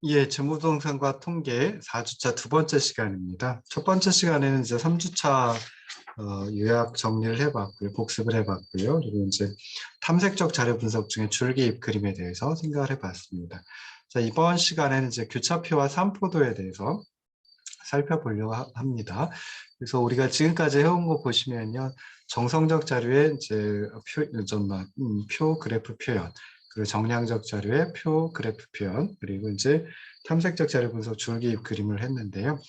예, 재무동산과 통계 4주차 두 번째 시간입니다. 첫 번째 시간에는 이제 3주차 요약 정리를 해봤고요. 복습을 해봤고요. 그리고 이제 탐색적 자료 분석 중에 줄기입 그림에 대해서 생각을 해봤습니다. 자, 이번 시간에는 이제 교차표와 산포도에 대해서 살펴보려고 합니다. 그래서 우리가 지금까지 해온 거 보시면요. 정성적 자료의 이제 표 그래프 표현, 그리고 정량적 자료의 표 그래프 표현, 그리고 이제 탐색적 자료 분석 줄기입 그림을 했는데요.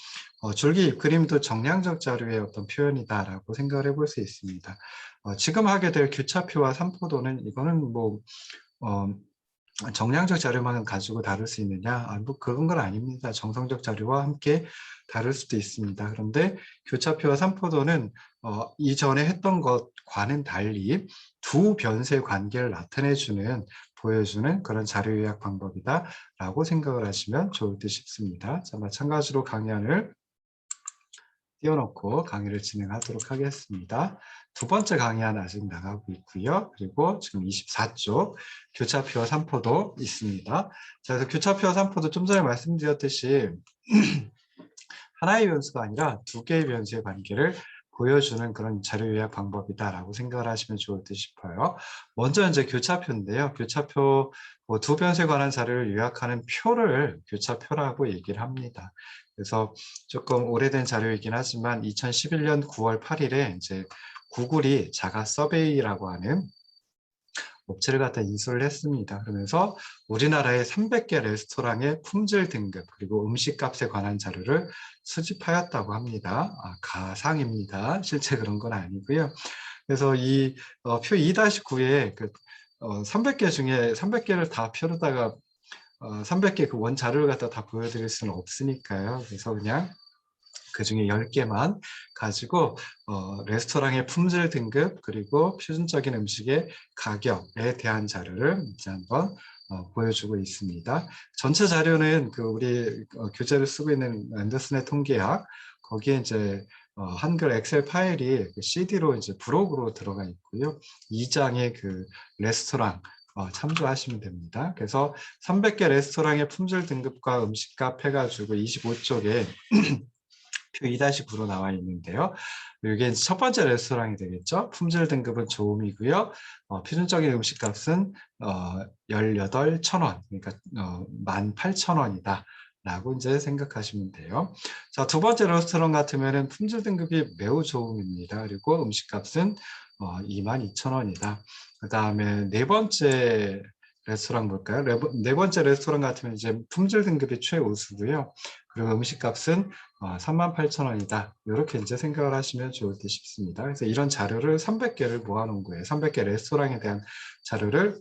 줄기입 그림도 정량적 자료의 어떤 표현이다라고 생각을 해볼 수 있습니다. 지금 하게 될 교차표와 산포도는 이거는 뭐 정량적 자료만 가지고 다룰 수 있느냐? 뭐 그런 건 아닙니다. 정성적 자료와 함께 다룰 수도 있습니다. 그런데 교차표와 산포도는 이전에 했던 것과는 달리 두 변수의 관계를 나타내주는, 보여주는 그런 자료 요약 방법이다라고 생각을 하시면 좋을 듯 싶습니다. 자, 마찬가지로 강연을 띄워놓고 강의를 진행하도록 하겠습니다. 두 번째 강의는 아직 나가고 있고요. 그리고 지금 24쪽 교차표와 산포도 있습니다. 자, 그래서 교차표와 산포도 좀 전에 말씀드렸듯이 하나의 변수가 아니라 두 개의 변수의 관계를 보여주는 그런 자료 요약 방법이다라고 생각을 하시면 좋을 듯 싶어요. 먼저 이제 교차표인데요. 교차표 두 변수에 관한 자료를 요약하는 표를 교차표라고 얘기를 합니다. 그래서 조금 오래된 자료이긴 하지만 2011년 9월 8일에 이제 구글이 자가 서베이라고 하는 업체를 갖다 인수를 했습니다. 그러면서 우리나라의 300개 레스토랑의 품질 등급 그리고 음식값에 관한 자료를 수집하였다고 합니다. 가상입니다. 실제 그런 건 아니고요. 그래서 이 표 2-9에 그 300개 중에 300개를 다 표로다가 300개 그 원 자료를 갖다 다 보여드릴 수는 없으니까요. 그래서 그냥 그 중에 10개만 가지고 레스토랑의 품질 등급 그리고 표준적인 음식의 가격에 대한 자료를 이제 한번 보여주고 있습니다. 전체 자료는 그 우리 교재를 쓰고 있는 앤더슨의 통계학 거기에 이제 한글 엑셀 파일이 그 CD로 이제 부록으로 들어가 있고요. 2장의 그 레스토랑 참조하시면 됩니다. 그래서 300개 레스토랑의 품질 등급과 음식값 해가지고 25쪽에 표 2-9로 나와 있는데요. 이게 첫 번째 레스토랑이 되겠죠. 품질 등급은 좋음이고요. 표준적인 음식값은 18,000원, 그러니까 18,000원이다. 라고 이제 생각하시면 돼요. 자, 두 번째 레스토랑 같으면은 품질 등급이 매우 좋음입니다. 그리고 음식값은 22,000원이다. 그 다음에 네 번째 레스토랑 볼까요? 네 번째 레스토랑 같으면 이제 품질 등급이 최우수고요. 그리고 음식값은 38,000원이다. 이렇게 이제 생각을 하시면 좋을 듯 싶습니다. 그래서 이런 자료를 300개를 모아놓은 거예요. 300개 레스토랑에 대한 자료를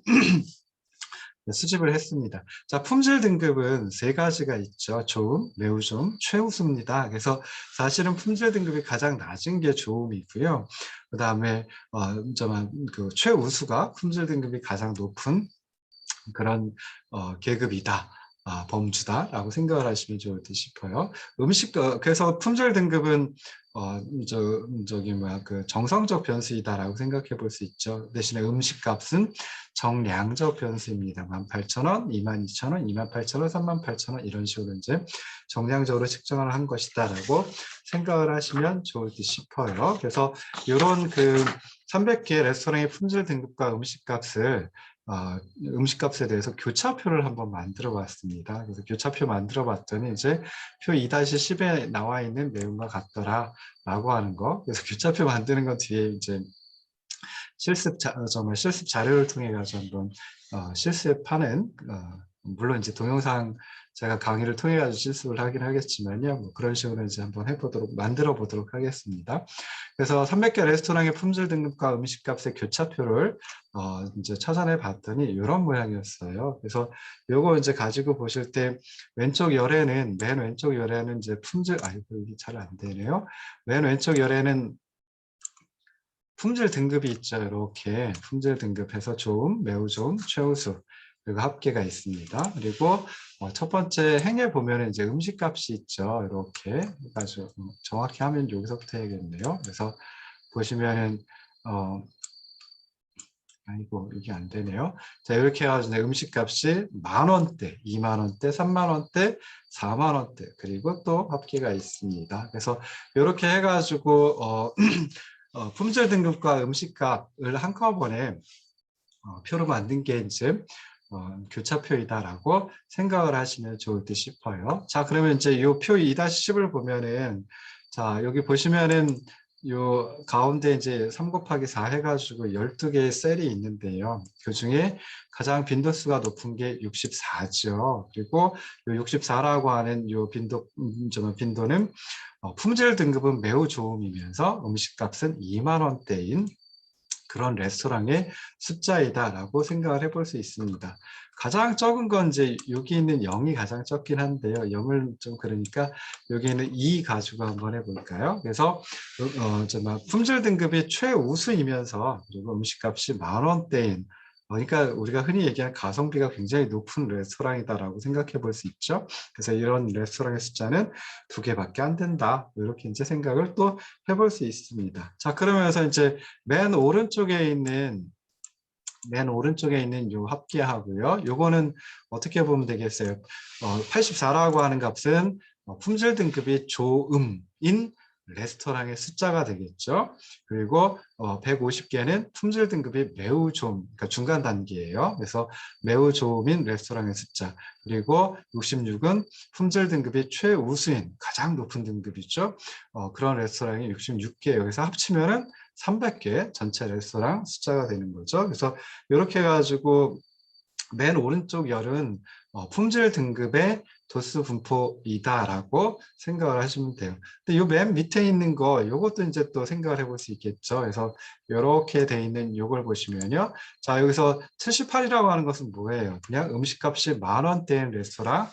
수집을 했습니다. 자, 품질 등급은 세 가지가 있죠. 좋음, 매우 좋음, 최우수입니다. 그래서 사실은 품질 등급이 가장 낮은 게 좋음이고요. 그 다음에 그 최우수가 품질 등급이 가장 높은 그런 계급이다. 범주다라고 생각을 하시면 좋을 듯 싶어요. 그래서 품질 등급은 그 정성적 변수이다라고 생각해 볼 수 있죠. 대신에 음식값은 정량적 변수입니다. 18,000원, 22,000원, 28,000원, 38,000원 이런 식으로 이제 정량적으로 측정을 한 것이다라고 생각을 하시면 좋을 듯 싶어요. 그래서 이런 그 300개 레스토랑의 품질 등급과 음식값을 음식값에 대해서 교차표를 한번 만들어 봤습니다. 그래서 교차표 만들어 봤더니 이제 표 2-10에 나와 있는 내용과 같더라 라고 하는 거. 그래서 교차표 만드는 건 뒤에 이제 실습 자료를 통해 가지고 한번 실습하는 물론 이제 동영상 제가 강의를 통해 가지고 실습을 하긴 하겠지만요. 뭐 그런 식으로 이제 한번 만들어 보도록 하겠습니다. 그래서 300개 레스토랑의 품질 등급과 음식값의 교차표를 이제 찾아내 봤더니 이런 모양이었어요. 그래서 요거 이제 가지고 보실 때 맨 왼쪽 열에는 이제 이게 잘 안 되네요. 맨 왼쪽 열에는 품질 등급이 있죠. 이렇게 품질 등급해서 좋음, 매우 좋음, 최우수 그리고 합계가 있습니다. 그리고 첫 번째 행에 보면은 이제 음식값이 있죠. 이렇게 해가지고 정확히 하면 여기서부터 해야겠네요. 그래서 보시면은 아이고, 이게 안 되네요. 자, 이렇게 해가지고 음식값이 10,000원대, 20,000원대, 30,000원대, 40,000원대, 그리고 또 합계가 있습니다. 그래서 이렇게 해가지고 품질 등급과 음식값을 한꺼번에 표로 만든 게 이제 교차표이다라고 생각을 하시면 좋을 듯 싶어요. 자, 그러면 이제 이 표 2-10을 보면은, 자, 여기 보시면은 요 가운데 이제 3 곱하기 4 해가지고 12개의 셀이 있는데요. 그 중에 가장 빈도수가 높은 게 64죠. 그리고 요 64라고 하는 요 빈도는 품질 등급은 매우 좋음이면서 음식값은 20,000원대인 그런 레스토랑의 숫자이다라고 생각을 해볼 수 있습니다. 가장 적은 건 이제 여기 있는 0이 가장 적긴 한데요. 0을 좀 그러니까 여기는 2 가지고 한번 해볼까요? 그래서 품질 등급이 최우수이면서 그리고 음식값이 10,000원대인, 그러니까 우리가 흔히 얘기하는 가성비가 굉장히 높은 레스토랑이다라고 생각해 볼 수 있죠. 그래서 이런 레스토랑의 숫자는 2개밖에 안 된다. 이렇게 이제 생각을 또 해볼 수 있습니다. 자, 그러면서 이제 맨 오른쪽에 있는 요 합계하고요. 요거는 어떻게 보면 되겠어요? 84라고 하는 값은 품질 등급이 좋음인 레스토랑의 숫자가 되겠죠. 그리고 150개는 품질 등급이 매우 좋음, 그러니까 중간 단계예요. 그래서 매우 좋음인 레스토랑의 숫자. 그리고 66은 품질 등급이 최우수인 가장 높은 등급이죠. 그런 레스토랑이 66개. 여기서 합치면은 300개 전체 레스토랑 숫자가 되는 거죠. 그래서 이렇게 해가지고 맨 오른쪽 열은 품질 등급의 도수 분포이다라고 생각을 하시면 돼요. 근데 이 맨 밑에 있는 거, 이것도 이제 또 생각을 해볼 수 있겠죠. 그래서 이렇게 돼 있는 이걸 보시면요. 자, 여기서 78이라고 하는 것은 뭐예요? 그냥 음식값이 10,000원대인 레스토랑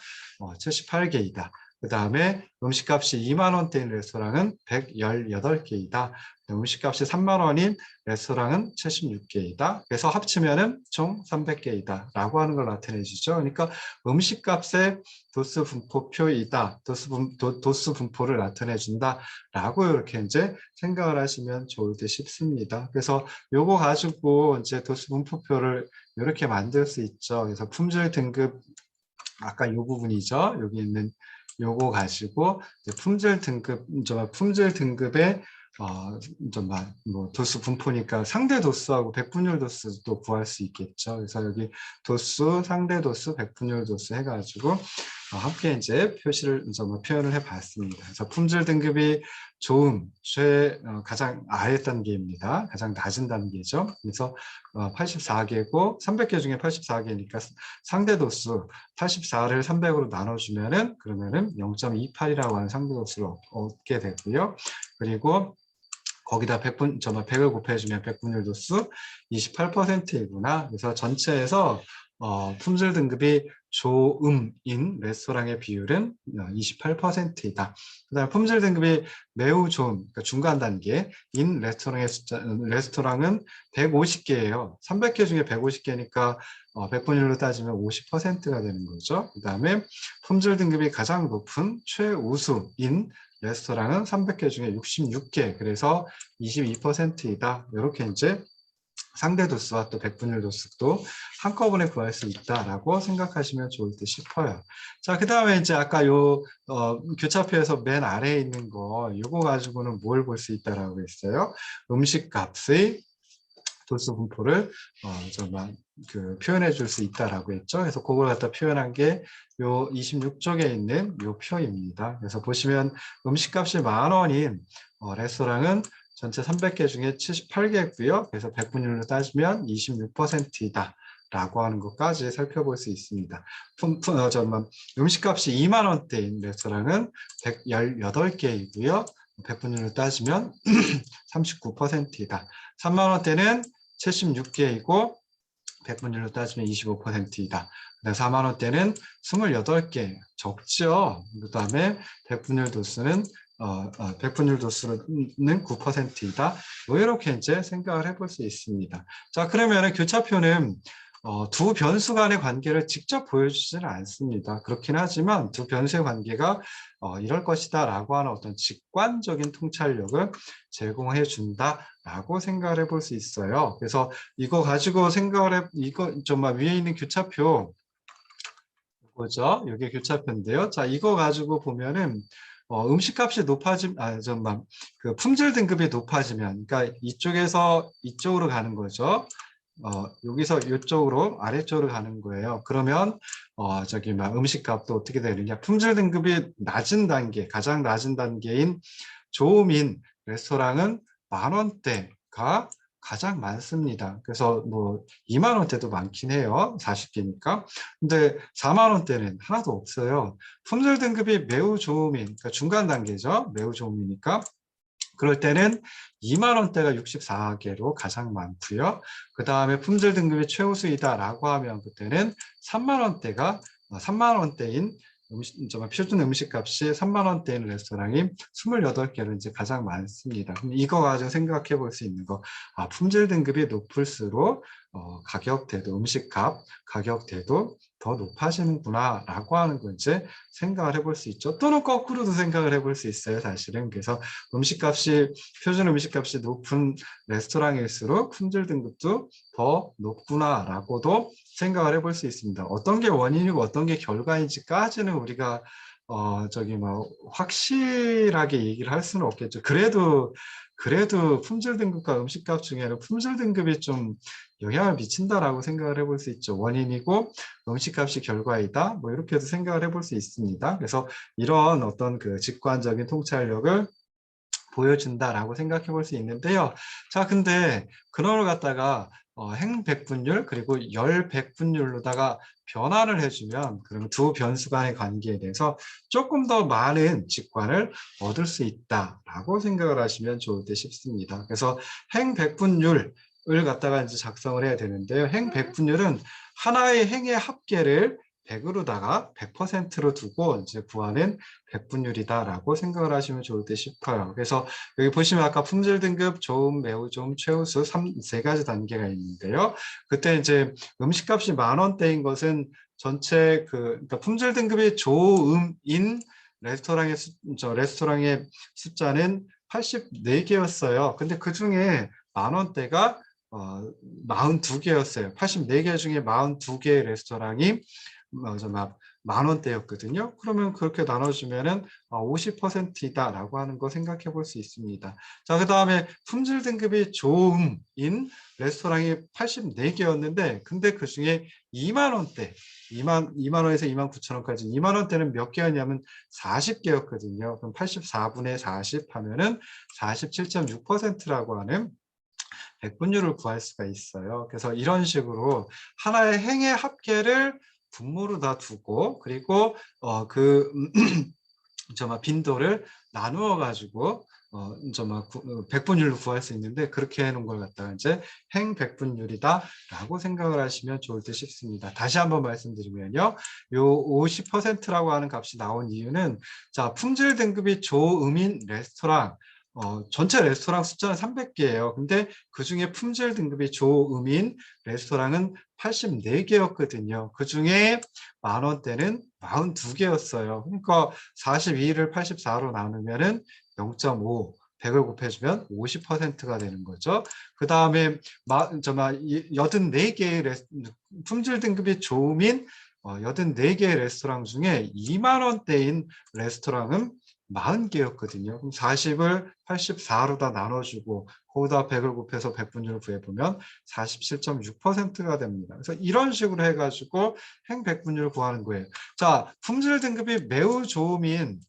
78개이다. 그 다음에 음식값이 20,000원대인 레스토랑은 118개이다. 음식값이 30,000원인 레스토랑은 76개이다. 그래서 합치면은 총 300개이다. 라고 하는 걸 나타내주죠. 그러니까 음식값의 도수 분포표이다. 도수 분포를 나타내준다. 라고 이렇게 이제 생각을 하시면 좋을 듯 싶습니다. 그래서 요거 가지고 이제 도수 분포표를 이렇게 만들 수 있죠. 그래서 품질 등급, 아까 요 부분이죠. 여기 있는 요거 가지고 품질 등급의 뭐 도수 분포니까 상대 도수하고 백분율 도수도 구할 수 있겠죠. 그래서 여기 도수, 상대 도수, 백분율 도수 해가지고 함께 이제 표현을 해봤습니다. 그래서 품질 등급이 좋음, 가장 아래 단계입니다. 가장 낮은 단계죠. 그래서 84개고 300개 중에 84개니까 상대 도수 84를 300으로 나눠주면은 그러면은 0.28이라고 하는 상대 도수를 얻게 되고요. 그리고 거기다 100을 곱해주면 백분율 도수 28%이구나. 그래서 전체에서 품질 등급이 좋음인 레스토랑의 비율은 28%이다. 그다음 품질 등급이 매우 좋은, 그러니까 중간 단계인 레스토랑은 150개예요. 300개 중에 150개니까 백분율로 따지면 50%가 되는 거죠. 그다음에 품질 등급이 가장 높은 최우수인 레스토랑은 300개 중에 66개, 그래서 22%이다. 이렇게 이제 상대 도수와 또 백분율 도수도 한꺼번에 구할 수 있다라고 생각하시면 좋을 듯 싶어요. 자, 그 다음에 이제 아까 요 교차표에서 맨 아래에 있는 거, 요거 가지고는 뭘 볼 수 있다라고 했어요? 음식값의 도수 분포를 표현해 줄 수 있다라고 했죠. 그래서 그걸 갖다 표현한 게 요 26쪽에 있는 요 표입니다. 그래서 보시면 음식값이 10,000원인 레스토랑은 전체 300개 중에 78개고요. 그래서 백분율로 따지면 26%이다. 라고 하는 것까지 살펴볼 수 있습니다. 음식값이 20,000원대인 레스토랑은 118개이고요. 백분율로 따지면 39%이다. 30,000원대는 76개이고 백분율로 따지면 25%이다. 40,000원대는 28개, 적죠. 그 다음에 백분율 도수는 9%이다. 뭐 이렇게 이제 생각을 해볼 수 있습니다. 자, 그러면 교차표는 두 변수 간의 관계를 직접 보여주지는 않습니다. 그렇긴 하지만 두 변수의 관계가 이럴 것이다 라고 하는 어떤 직관적인 통찰력을 제공해 준다 라고 생각을 해볼 수 있어요. 그래서 이거 가지고 이거 정말 위에 있는 교차표 보죠. 이게 교차표인데요. 자, 이거 가지고 보면은 음식값이 정말 그 품질 등급이 높아지면, 그러니까 이쪽에서 이쪽으로 가는 거죠. 여기서 이쪽으로 아래쪽으로 가는 거예요. 그러면 저기 막 음식값도 어떻게 되느냐? 품질 등급이 낮은 단계, 가장 낮은 단계인 조음인 레스토랑은 10,000원대가 가장 많습니다. 그래서 뭐 20,000원대도 많긴 해요. 40개니까. 근데 40,000원대는 하나도 없어요. 품질 등급이 매우 좋음인, 그러니까 중간 단계죠. 매우 좋음이니까. 그럴 때는 20,000원대가 64개로 가장 많고요. 그 다음에 품질 등급이 최우수이다라고 하면 그때는 30,000원대가 30,000원대인 표준 음식값이 30,000원대인 레스토랑이 28개로 이제 가장 많습니다. 이거 가지고 생각해 볼 수 있는 거, 품질 등급이 높을수록 가격대도 음식값 가격대도 더 높아지는구나 라고 하는 거 이제 생각을 해볼 수 있죠. 또는 거꾸로도 생각을 해볼 수 있어요, 사실은. 그래서 표준 음식값이 높은 레스토랑일수록 품질 등급도 더 높구나라고도 생각을 해볼 수 있습니다. 어떤 게 원인이고 어떤 게 결과인지까지는 우리가 저기 뭐 확실하게 얘기를 할 수는 없겠죠. 그래도 품질 등급과 음식값 중에는 품질 등급이 좀 영향을 미친다라고 생각을 해볼 수 있죠. 원인이고 음식값이 결과이다. 뭐 이렇게도 생각을 해볼 수 있습니다. 그래서 이런 어떤 그 직관적인 통찰력을 보여준다라고 생각해 볼 수 있는데요. 자, 근데 근원을 갖다가 행백분율 그리고 열백분율로다가 변환을 해주면 그러면 두 변수 간의 관계에 대해서 조금 더 많은 직관을 얻을 수 있다라고 생각을 하시면 좋을 듯 싶습니다. 그래서 행백분율을 갖다가 이제 작성을 해야 되는데요. 행백분율은 하나의 행의 합계를 100으로다가 100%로 두고 이제 구하는 백분율이다라고 생각을 하시면 좋을 듯 싶어요. 그래서 여기 보시면 아까 품질 등급, 좋음, 매우 좋음, 최우수 세 가지 단계가 있는데요. 그때 이제 음식값이 10,000원대인 것은 전체 그러니까 품질 등급이 좋음인 레스토랑의 숫자는 84개였어요. 근데 그 중에 10,000원대가 42개였어요. 84개 중에 42개의 레스토랑이 막 10,000원대였거든요. 그러면 그렇게 나눠주면은 50%이다라고 하는 거 생각해 볼 수 있습니다. 자, 그 다음에 품질 등급이 좋음인 레스토랑이 84개였는데, 근데 그 중에 20,000원대, 2만 원에서 29,000원까지 20,000원대는 몇 개였냐면 40개였거든요. 그럼 84분의 40 하면은 47.6%라고 하는 백분율을 구할 수가 있어요. 그래서 이런 식으로 하나의 행의 합계를 분모로 다 두고 그리고 빈도를 나누어 가지고 백분율로 구할 수 있는데 그렇게 해놓은 걸 갖다가 이제 행백분율이다라고 생각을 하시면 좋을 듯 싶습니다. 다시 한번 말씀드리면요, 요 50%라고 하는 값이 나온 이유는 자 품질 등급이 좋음인 레스토랑 전체 레스토랑 숫자는 300개예요. 근데 그 중에 품질 등급이 좋음인 레스토랑은 84개였거든요. 그 중에 10,000원대는 42개였어요. 그러니까 42를 84로 나누면은 0.5, 100을 곱해주면 50%가 되는 거죠. 그 다음에 84개의 품질 등급이 좋음인 84개의 레스토랑 중에 20,000원대인 레스토랑은 40개였거든요. 그럼 40을 84로 다 나눠주고 거기다 100을 곱해서 백분율을 구해보면 47.6%가 됩니다. 그래서 이런 식으로 해가지고 행백분율을 구하는 거예요. 자, 품질 등급이 매우 좋음인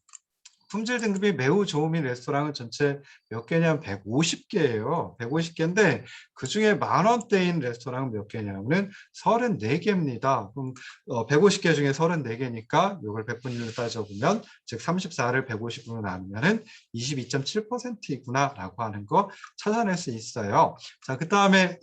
레스토랑은 전체 몇 개냐면 150개예요. 150개인데 그중에 10,000원대인 레스토랑은 몇 개냐면 34개입니다. 그럼 150개 중에 34개니까 이걸 백분율로 따져보면 즉 34를 150으로 나누면 22.7%이구나 라고 하는 거 찾아낼 수 있어요. 자, 그 다음에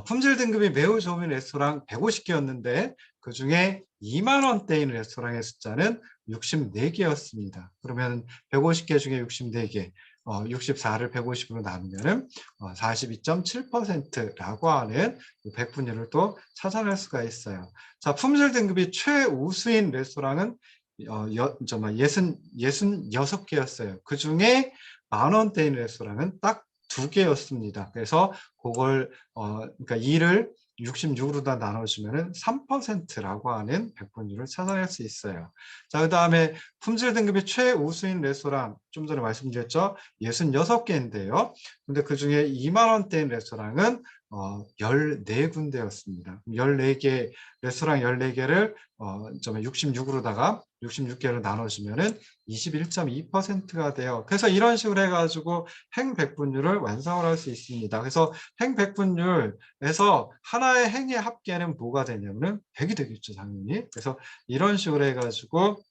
품질 등급이 매우 좋은 레스토랑 150개였는데 그중에 20,000원대인 레스토랑의 숫자는 64개였습니다. 그러면 150개 중에 64개, 64를 150으로 나누면 42.7%라고 하는 백분율을 또 찾아낼 수가 있어요. 자, 품질 등급이 최우수인 레스토랑은 66개였어요. 그 중에 10,000원대인 레스토랑은 딱 두 개였습니다. 그래서 그걸 그러니까 2를 66으로 다 나눠주면은 3%라고 하는 백분율을 찾아낼 수 있어요. 자, 그 다음에 품질 등급이 최우수인 레스토랑, 좀 전에 말씀드렸죠. 66개인데요. 근데 그 중에 2만 원대인 레스토랑은 14군데였습니다. 14개, 레스토랑 14개를 66으로다가 66개로 나눠주면은 21.2%가 돼요. 그래서 이런 식으로 해가지고 행백분율을 완성을 할 수 있습니다. 그래서 행백분율에서 하나의 행의 합계는 뭐가 되냐면은 100이 되겠죠, 당연히. 그래서 이런 식으로 해가지고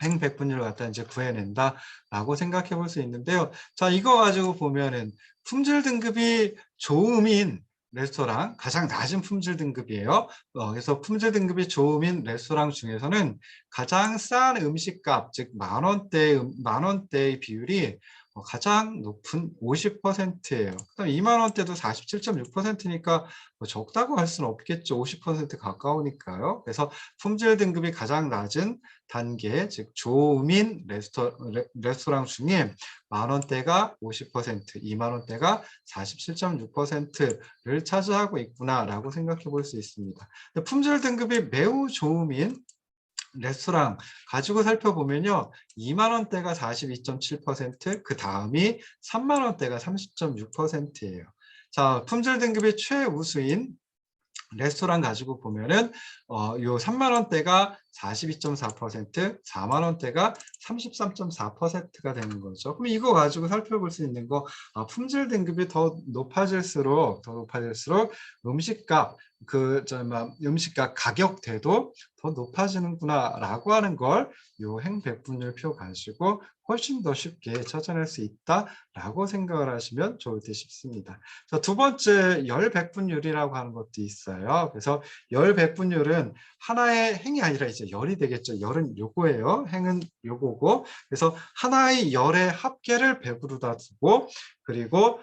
행백분율을 갖다 이제 구해낸다라고 생각해 볼 수 있는데요. 자, 이거 가지고 보면은 품질 등급이 좋음인 레스토랑, 가장 낮은 품질 등급이에요. 그래서 품질 등급이 좋음인 레스토랑 중에서는 가장 싼 음식값, 즉 만 원대의 비율이 가장 높은 50%예요. 그다음 2만 원대도 47.6%니까 뭐 적다고 할 수는 없겠죠. 50% 가까우니까요. 그래서 품질 등급이 가장 낮은 단계, 즉 좋음인 레스토랑 중에 만 원대가 50%, 2만 원대가 47.6%를 차지하고 있구나라고 생각해 볼 수 있습니다. 품질 등급이 매우 좋음인 레스토랑 가지고 살펴보면요. 2만 원대가 42.7%, 그 다음이 3만 원대가 30.6%예요. 자, 품질 등급이 최우수인 레스토랑 가지고 보면은 요 3만 원대가 42.4%, 4만 원대가 33.4%가 되는 거죠. 그럼 이거 가지고 살펴볼 수 있는 거, 품질 등급이 더 높아질수록 음식값 음식값 가격대도 더 높아지는구나라고 하는 걸 요 행백분율표 가지고 훨씬 더 쉽게 찾아낼 수 있다라고 생각을 하시면 좋을 듯 싶습니다. 자, 두 번째 열백분율이라고 하는 것도 있어요. 그래서 열백분율은 하나의 행이 아니라 이제 열이 되겠죠. 열은 요거예요. 행은 요거고. 그래서 하나의 열의 합계를 100으로다 두고 그리고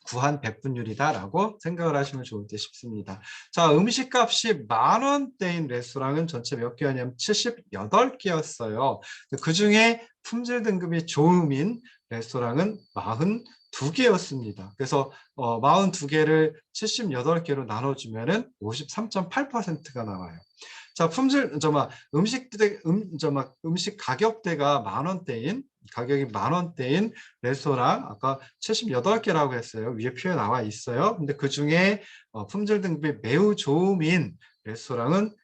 구한 백분율이다라고 생각을 하시면 좋을 듯 싶습니다. 자, 음식값이 만 원대인 레스토랑은 전체 몇 개였냐면 78개였어요. 그 중에 품질 등급이 좋음인 레스토랑은 42개였습니다. 그래서 42개를 78개로 나눠주면은 53.8%가 나와요. 자, 음식 가격대가 만 원대인 가격이 만 원대인 레스토랑 아까 78개라고 했어요. 위에 표에 나와 있어요. 근데 그 중에 품질 등급이 매우 좋음인 레스토랑은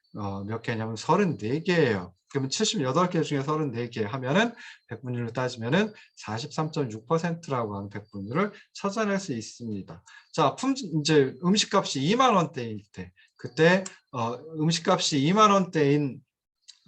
몇 개냐면 34개예요. 그러면 78개 중에 34개 하면은 백분율로 따지면은 43.6%라고 하는 백분율을 찾아낼 수 있습니다. 자, 이제 음식값이 2만 원대일 때 그때 음식값이 2만 원대인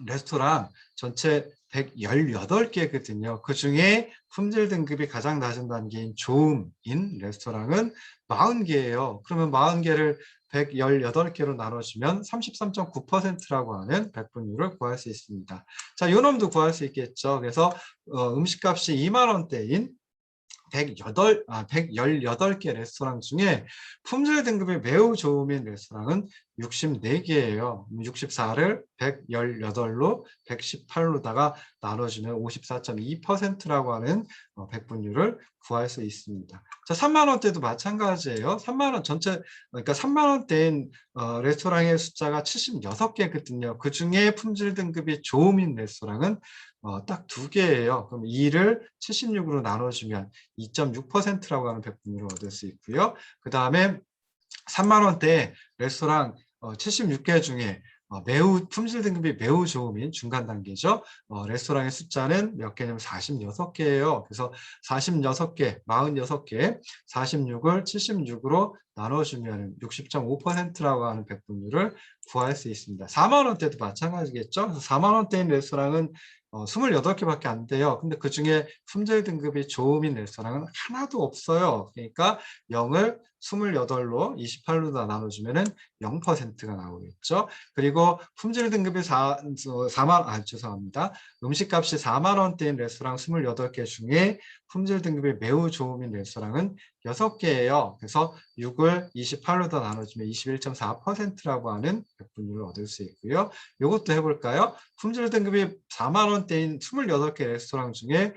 레스토랑 전체 118개거든요. 그 중에 품질 등급이 가장 낮은 단계인 좋음인 레스토랑은 40개예요. 그러면 40개를 118개로 나눠주면 33.9%라고 하는 백분율을 구할 수 있습니다. 자, 요 놈도 구할 수 있겠죠. 그래서 음식값이 2만 원대인 118개 레스토랑 중에 품질 등급이 매우 좋은 레스토랑은 64개예요. 64를 118로 118로다가 나눠주면 54.2%라고 하는 백분율을 구할 수 있습니다. 자, 3만 원대도 마찬가지예요. 3만 원 전체 그러니까 3만 원대인 레스토랑의 숫자가 76개거든요. 그 중에 품질 등급이 좋음인 레스토랑은 딱 2개예요. 그럼 2를 76으로 나눠주면 2.6%라고 하는 백분율을 얻을 수 있고요. 그 다음에 3만 원대 레스토랑 76개 중에 매우 품질 등급이 매우 좋음인 중간 단계죠. 레스토랑의 숫자는 몇 개냐면 46개예요. 그래서 46개, 46개, 46을 76으로 나눠주면 60.5%라고 하는 백분율을 구할 수 있습니다. 4만 원대도 마찬가지겠죠. 그래서 4만 원대인 레스토랑은 28개밖에 안 돼요. 근데 그 중에 품질 등급이 좋음인 레스토랑은 하나도 없어요. 그러니까 0을 28로 28로 다 나눠주면은 0%가 나오겠죠. 그리고 품질 등급이 4만, 죄송합니다. 음식값이 4만 원대인 레스토랑 28개 중에 품질 등급이 매우 좋음인 레스토랑은 6개예요. 그래서 6을 28로 더 나눠주면 21.4%라고 하는 백분율을 얻을 수 있고요. 이것도 해볼까요? 품질 등급이 4만 원대인 28개 레스토랑 중에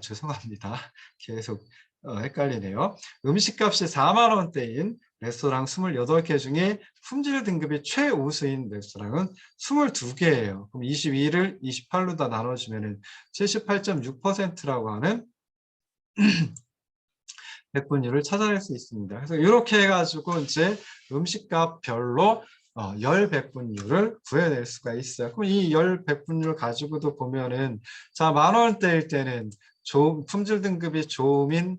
죄송합니다. 계속 헷갈리네요. 음식값이 4만 원대인 레스토랑 28개 중에 품질 등급이 최우수인 레스토랑은 22개예요. 그럼 22를 28로 다 나눠주면 78.6%라고 하는 백분율을 찾아낼 수 있습니다. 그래서 이렇게 해가지고 이제 음식값별로 열 백분율을 구해낼 수가 있어요. 그럼 이 열 백분율 가지고도 보면은 자, 10,000원대일 때는 품질 등급이 좋음인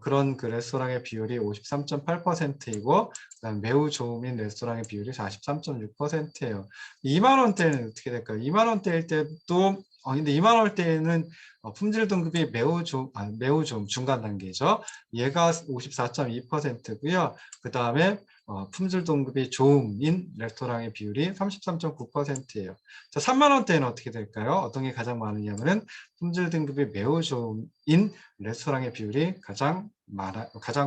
그런 그 레스토랑의 비율이 53.8%이고 그다음 매우 좋음인 레스토랑의 비율이 43.6%예요. 2만 원대는 어떻게 될까요? 2만 원대일 때도 근데 2만 원대에는 품질 등급이 매우 좋음 중간 단계죠. 얘가 54.2%고요. 그 다음에 품질 등급이 좋음인 레스토랑의 비율이 33.9%예요. 자, 3만 원대는 어떻게 될까요? 어떤 게 가장 많으냐면은 품질 등급이 매우 좋음인 레스토랑의 비율이 가장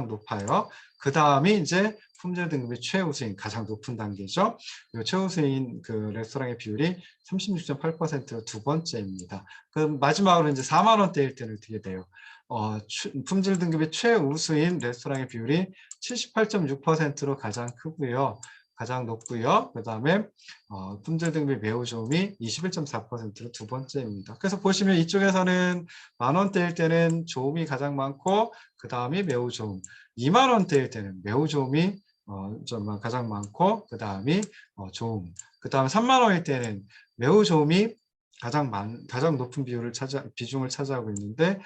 높아요. 그 다음이 이제 품질 등급이 최우수인 가장 높은 단계죠. 최우수인 그 레스토랑의 비율이 36.8%로 두 번째입니다. 그 마지막으로 이제 4만 원대일 때는 어떻게 돼요? 품질 등급이 최우수인 레스토랑의 비율이 78.6%로 가장 크고요. 가장 높고요. 그 다음에 품질 등급이 매우 좋음이 21.4%로 두 번째입니다. 그래서 보시면 이쪽에서는 만 원대일 때는 좋음이 가장 많고 그 다음이 매우 좋음. 2만 원대일 때는 매우 좋음이 가장 많고 그 다음이 좋음. 그 다음 3만 원일 때는 매우 좋음이 가장 높은 비중을 차지하고 있는데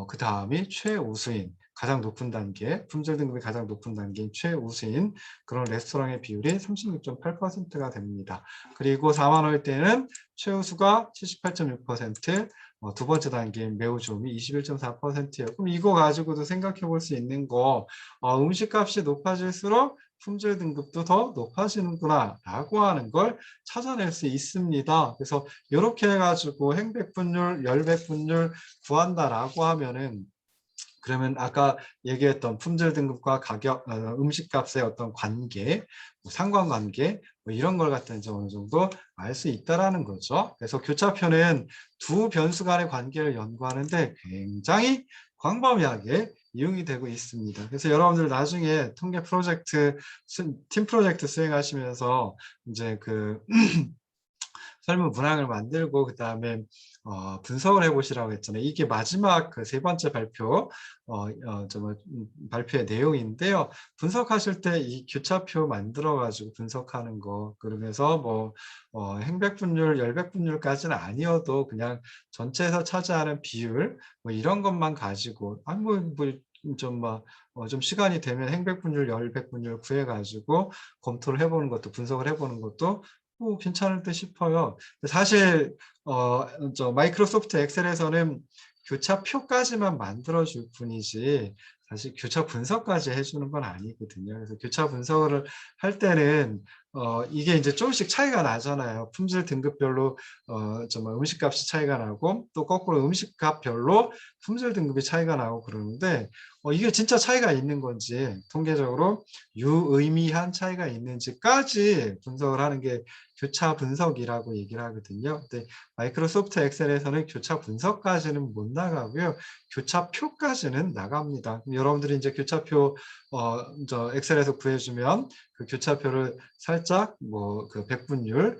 그 다음이 최우수인 가장 높은 단계, 품질 등급이 가장 높은 단계인 최우수인 그런 레스토랑의 비율이 36.8%가 됩니다. 그리고 4만 원일 때는 최우수가 78.6%, 두 번째 단계인 매우 좋음이 21.4%예요. 그럼 이거 가지고도 생각해 볼 수 있는 거, 음식값이 높아질수록 품질 등급도 더 높아지는구나 라고 하는 걸 찾아낼 수 있습니다. 그래서 이렇게 해가지고 행백분율, 열백분율 구한다라고 하면은 그러면 아까 얘기했던 품질 등급과 가격, 음식값의 어떤 관계, 상관관계 이런 걸 갖다 이제 어느 정도 알 수 있다라는 거죠. 그래서 교차표는 두 변수 간의 관계를 연구하는데 굉장히 광범위하게 이용이 되고 있습니다. 그래서 여러분들 나중에 통계 프로젝트, 팀 프로젝트 수행하시면서 이제 그 설문 문항을 만들고 그 다음에 분석을 해보시라고 했잖아요. 이게 마지막 그 세 번째 발표의 내용인데요. 분석하실 때 이 교차표 만들어가지고 분석하는 거 그러면서 뭐 행백분율, 열백분율까지는 아니어도 그냥 전체에서 차지하는 비율 뭐 이런 것만 가지고 좀 시간이 되면 행백분율, 열백분율 구해가지고 검토를 해보는 것도 분석을 해보는 것도 괜찮을 듯 싶어요. 사실 마이크로소프트 엑셀에서는 교차표까지만 만들어줄 뿐이지 사실 교차 분석까지 해주는 건 아니거든요. 그래서 교차 분석을 할 때는 이게 이제 조금씩 차이가 나잖아요. 품질 등급별로 음식값이 차이가 나고 또 거꾸로 음식값별로 품질 등급이 차이가 나고 그러는데 이게 진짜 차이가 있는 건지 통계적으로 유의미한 차이가 있는지까지 분석을 하는 게 교차 분석이라고 얘기를 하거든요. 근데 마이크로소프트 엑셀에서는 교차 분석까지는 못 나가고요. 교차표까지는 나갑니다. 여러분들이 이제 교차표 엑셀에서 구해주면 그 교차표를 살짝 그 백분율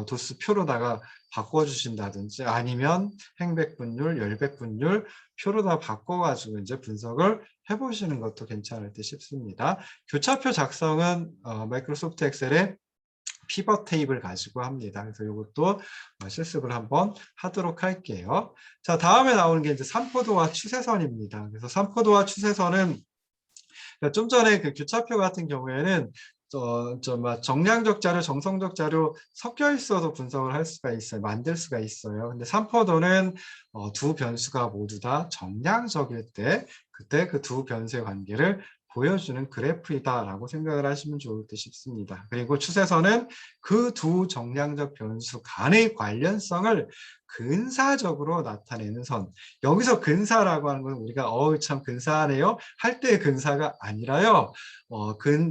도수 표로다가 바꿔주신다든지 아니면 행백분율, 열백분율 표로다 바꿔가지고 이제 분석을 해보시는 것도 괜찮을 듯 싶습니다. 교차표 작성은 마이크로소프트 엑셀에 피벗 테이블 가지고 합니다. 그래서 이것도 실습을 한번 하도록 할게요. 자, 다음에 나오는 게 이제 삼포도와 추세선입니다. 그래서 삼포도와 추세선은 좀 전에 그 교차표 같은 경우에는 정량적 자료, 정성적 자료 섞여 있어도 분석을 할 수가 있어요. 만들 수가 있어요. 근데 삼포도는 두 변수가 모두 다 정량적일 때 그때 그 두 변수의 관계를 보여주는 그래프이다라고 생각을 하시면 좋을 듯 싶습니다. 그리고 추세선은 그 두 정량적 변수 간의 관련성을 근사적으로 나타내는 선. 여기서 근사라고 하는 건 우리가 참 근사하네요 할 때의 근사가 아니라요.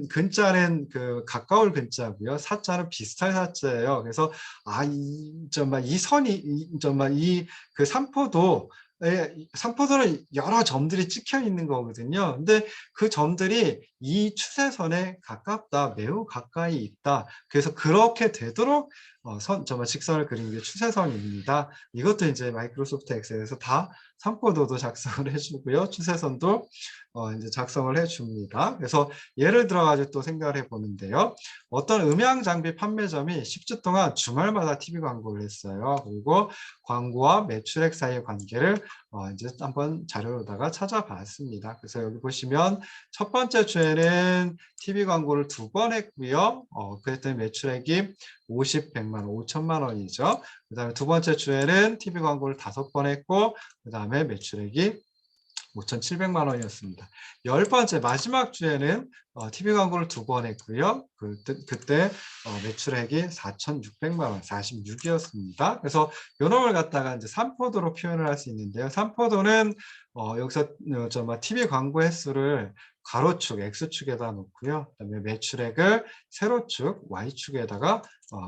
근자는 그 가까울 근자고요. 사자는 비슷할 사자예요. 그래서 이 선이 그 삼포도는 여러 점들이 찍혀 있는 거거든요. 근데 그 점들이 이 추세선에 가깝다, 매우 가까이 있다. 그래서 그렇게 되도록 직선을 그리는 게 추세선입니다. 이것도 이제 마이크로소프트 엑셀에서 다 삼포도도 작성을 해주고요. 추세선도 이제 작성을 해줍니다. 그래서 예를 들어가지고 또 생각을 해보는데요. 어떤 음향 장비 판매점이 10주 동안 주말마다 TV 광고를 했어요. 그리고 광고와 매출액 사이의 관계를 이제 한번 자료로다가 찾아봤습니다. 그래서 여기 보시면 첫 번째 주에는 TV 광고를 2번 했고요. 그랬더니 매출액이 50, 100만 원, 5천만 원이죠. 그 다음에 두 번째 주에는 TV 광고를 5번 했고 그 다음에 매출액이 5,700만 원이었습니다. 10번째 마지막 주에는 TV 광고를 2번 했고요. 그때 매출액이 4,600만 원, 46이었습니다. 그래서 요놈을 갖다가 이제 삼포도로 표현을 할 수 있는데요. 삼포도는 여기서 TV 광고 횟수를 가로축 X축에다 놓고요. 그다음에 매출액을 세로축 Y축에다가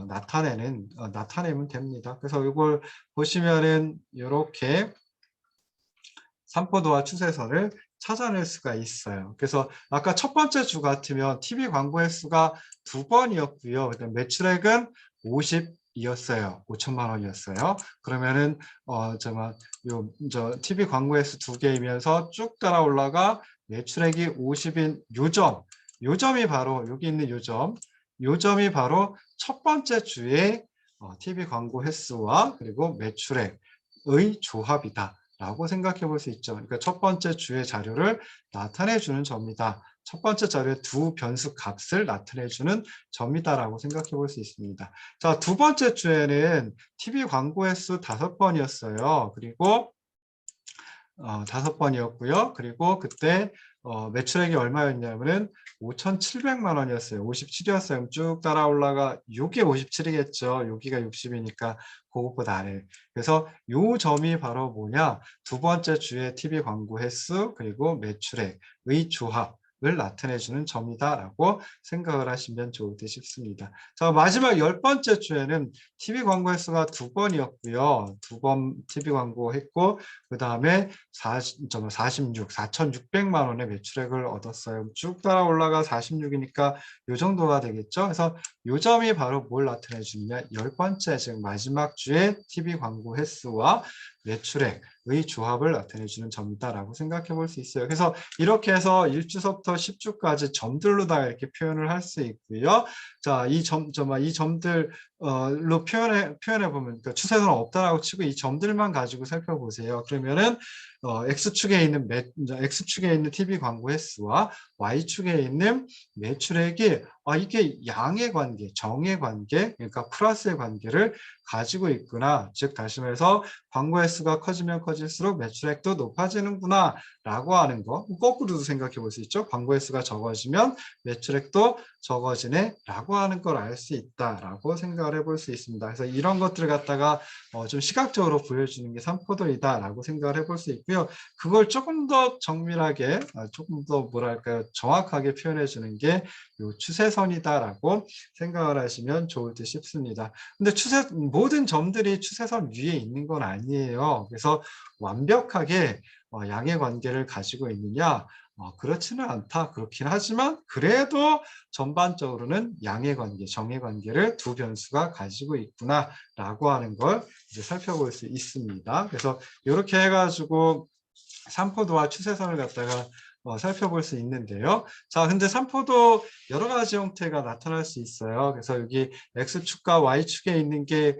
나타내면 됩니다. 그래서 이걸 보시면은 이렇게 삼포도와 추세선을 찾아낼 수가 있어요. 그래서 아까 첫 번째 주 같으면 TV 광고 횟수가 2번이었고요. 그다음 매출액은 50이었어요. 5천만 원이었어요. 그러면은 TV 광고 횟수 2개이면서 쭉 따라 올라가 매출액이 50인 요점이 바로 여기 있는 요점이 바로 첫 번째 주에 TV 광고 횟수와 그리고 매출액의 조합이다. 라고 생각해 볼 수 있죠. 그러니까 첫 번째 주의 자료를 나타내 주는 점이다. 첫 번째 자료의 두 변수 값을 나타내 주는 점이다라고 생각해 볼 수 있습니다. 자, 두 번째 주에는 TV 광고 횟수 5번이었어요. 그리고 5번이었고요. 그리고 그때 매출액이 얼마였냐면은 5,700만 원이었어요. 57이었어요. 쭉 따라 올라가 6이 57이겠죠. 여기가 60이니까 그것보다 아래. 그래서 요 점이 바로 뭐냐? 두 번째 주의 TV 광고 횟수 그리고 매출액의 조합을 나타내주는 점이다라고 생각을 하시면 좋을 듯 싶습니다. 자, 마지막 10번째 주에는 TV 광고 횟수가 2번이었고요. 2번 TV 광고 했고 그 다음에 4,600만 원의 매출액을 얻었어요. 쭉 따라 올라가 46이니까 이 정도가 되겠죠. 그래서 이 점이 바로 뭘 나타내 주느냐. 10번째, 즉 마지막 주에 TV 광고 횟수와 매출액의 조합을 나타내 주는 점이다라고 생각해 볼 수 있어요. 그래서 이렇게 해서 1주서부터 10주까지 점들로다가 이렇게 표현을 할 수 있고요. 자, 이 점들로 표현해 보면 그러니까 추세선은 없다라고 치고 이 점들만 가지고 살펴보세요. 그러면은 X축에 있는 TV 광고 횟수와 Y축에 있는 매출액이 이게 양의 관계, 정의 관계, 그러니까 플러스의 관계를 가지고 있구나. 즉 다시 말해서 광고 횟수가 커지면 커질수록 매출액도 높아지는구나 라고 하는 거. 거꾸로도 생각해 볼 수 있죠. 광고 횟수가 적어지면 매출액도 적어지네 라고 하는 걸 알 수 있다라고 생각을 해볼 수 있습니다. 그래서 이런 것들을 갖다가 좀 시각적으로 보여주는 게 삼포도이다라고 생각을 해볼 수 있고요. 그걸 조금 더 정밀하게, 조금 더 뭐랄까요, 정확하게 표현해 주는 게 요 추세선이다라고 생각을 하시면 좋을 듯 싶습니다. 근데 모든 점들이 추세선 위에 있는 건 아니에요. 그래서 완벽하게 양의 관계를 가지고 있느냐? 그렇지는 않다. 그렇긴 하지만 그래도 전반적으로는 양의 관계, 정의 관계를 두 변수가 가지고 있구나라고 하는 걸 이제 살펴볼 수 있습니다. 그래서 이렇게 해가지고 삼포도와 추세선을 갖다가 살펴볼 수 있는데요. 자, 근데 삼포도 여러 가지 형태가 나타날 수 있어요. 그래서 여기 X축과 Y축에 있는 게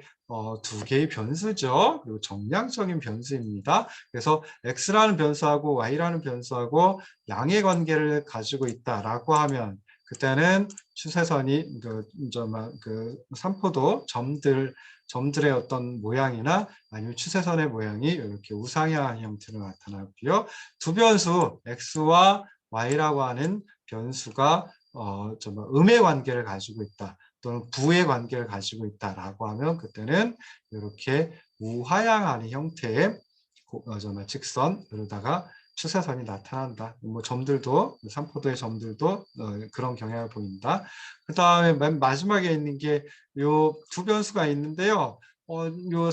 두 개의 변수죠. 그리고 정량적인 변수입니다. 그래서 X라는 변수하고 Y라는 변수하고 양의 관계를 가지고 있다라고 하면 그때는 추세선이 그 삼포도 점들의 어떤 모양이나 아니면 추세선의 모양이 이렇게 우상향한 형태로 나타나고요. 두 변수 x와 y라고 하는 변수가 음의 관계를 가지고 있다 또는 부의 관계를 가지고 있다라고 하면 그때는 이렇게 우하향하는 형태의 직선 그러다가 추세선이 나타난다. 뭐 점들도 삼포도의 점들도 그런 경향을 보인다. 그 다음에 맨 마지막에 있는 게 요 두 변수가 있는데요. 요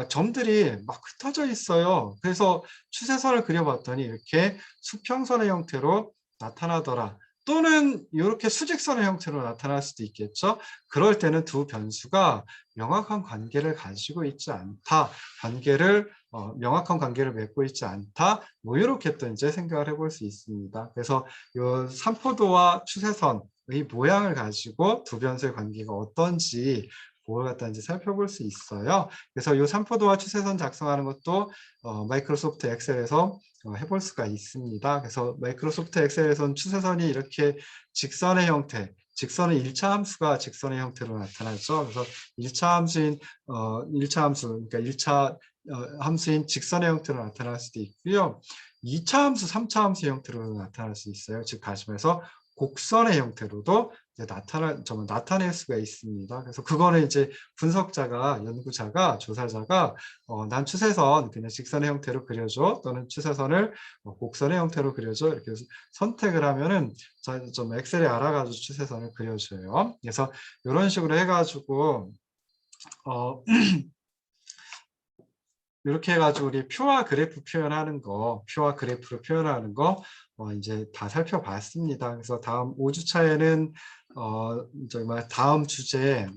점들이 막 흩어져 있어요. 그래서 추세선을 그려봤더니 이렇게 수평선의 형태로 나타나더라. 또는 이렇게 수직선의 형태로 나타날 수도 있겠죠. 그럴 때는 두 변수가 명확한 관계를 가지고 있지 않다. 명확한 관계를 맺고 있지 않다. 뭐 이렇게 또 이제 생각을 해볼 수 있습니다. 그래서 이 삼포도와 추세선의 모양을 가지고 두 변수의 관계가 어떤지 뭘 갖다는지 살펴볼 수 있어요. 그래서 이 삼포도와 추세선 작성하는 것도 마이크로소프트 엑셀에서 해볼 수가 있습니다. 그래서 마이크로소프트 엑셀에서는 추세선이 이렇게 직선의 형태, 직선은 1차 함수가 직선의 형태로 나타나죠. 그래서 1차 함수인 1차 함수, 그러니까 1차 함수인 직선의 형태로 나타날 수도 있고요. 2차 함수, 3차 함수의 형태로 나타날 수 있어요. 즉 다시말해서 곡선의 형태로도 이제 나타낼 수가 있습니다. 그래서 그거는 이제 분석자가, 연구자가, 조사자가 난 추세선 그냥 직선의 형태로 그려줘 또는 추세선을 곡선의 형태로 그려줘 이렇게 선택을 하면은 좀 엑셀에 알아가지고 추세선을 그려줘요. 그래서 이런 식으로 해가지고 이렇게 해가지고 우리 표와 그래프 표현하는 거, 표와 그래프로 표현하는 거 이제 다 살펴봤습니다. 그래서 다음 5주차에는 정말 다음 주제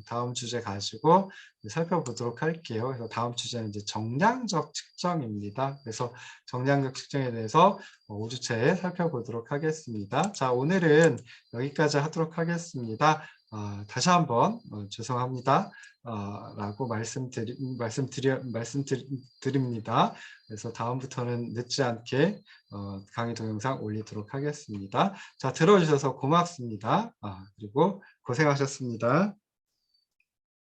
가지고 살펴보도록 할게요. 그래서 다음 주제는 이제 정량적 측정입니다. 그래서 정량적 측정에 대해서 5주차에 살펴보도록 하겠습니다. 자, 오늘은 여기까지 하도록 하겠습니다. 다시 한번 죄송합니다. 라고 말씀드립니다. 그래서 다음부터는 늦지 않게 강의 동영상 올리도록 하겠습니다. 자, 들어주셔서 고맙습니다. 그리고 고생하셨습니다.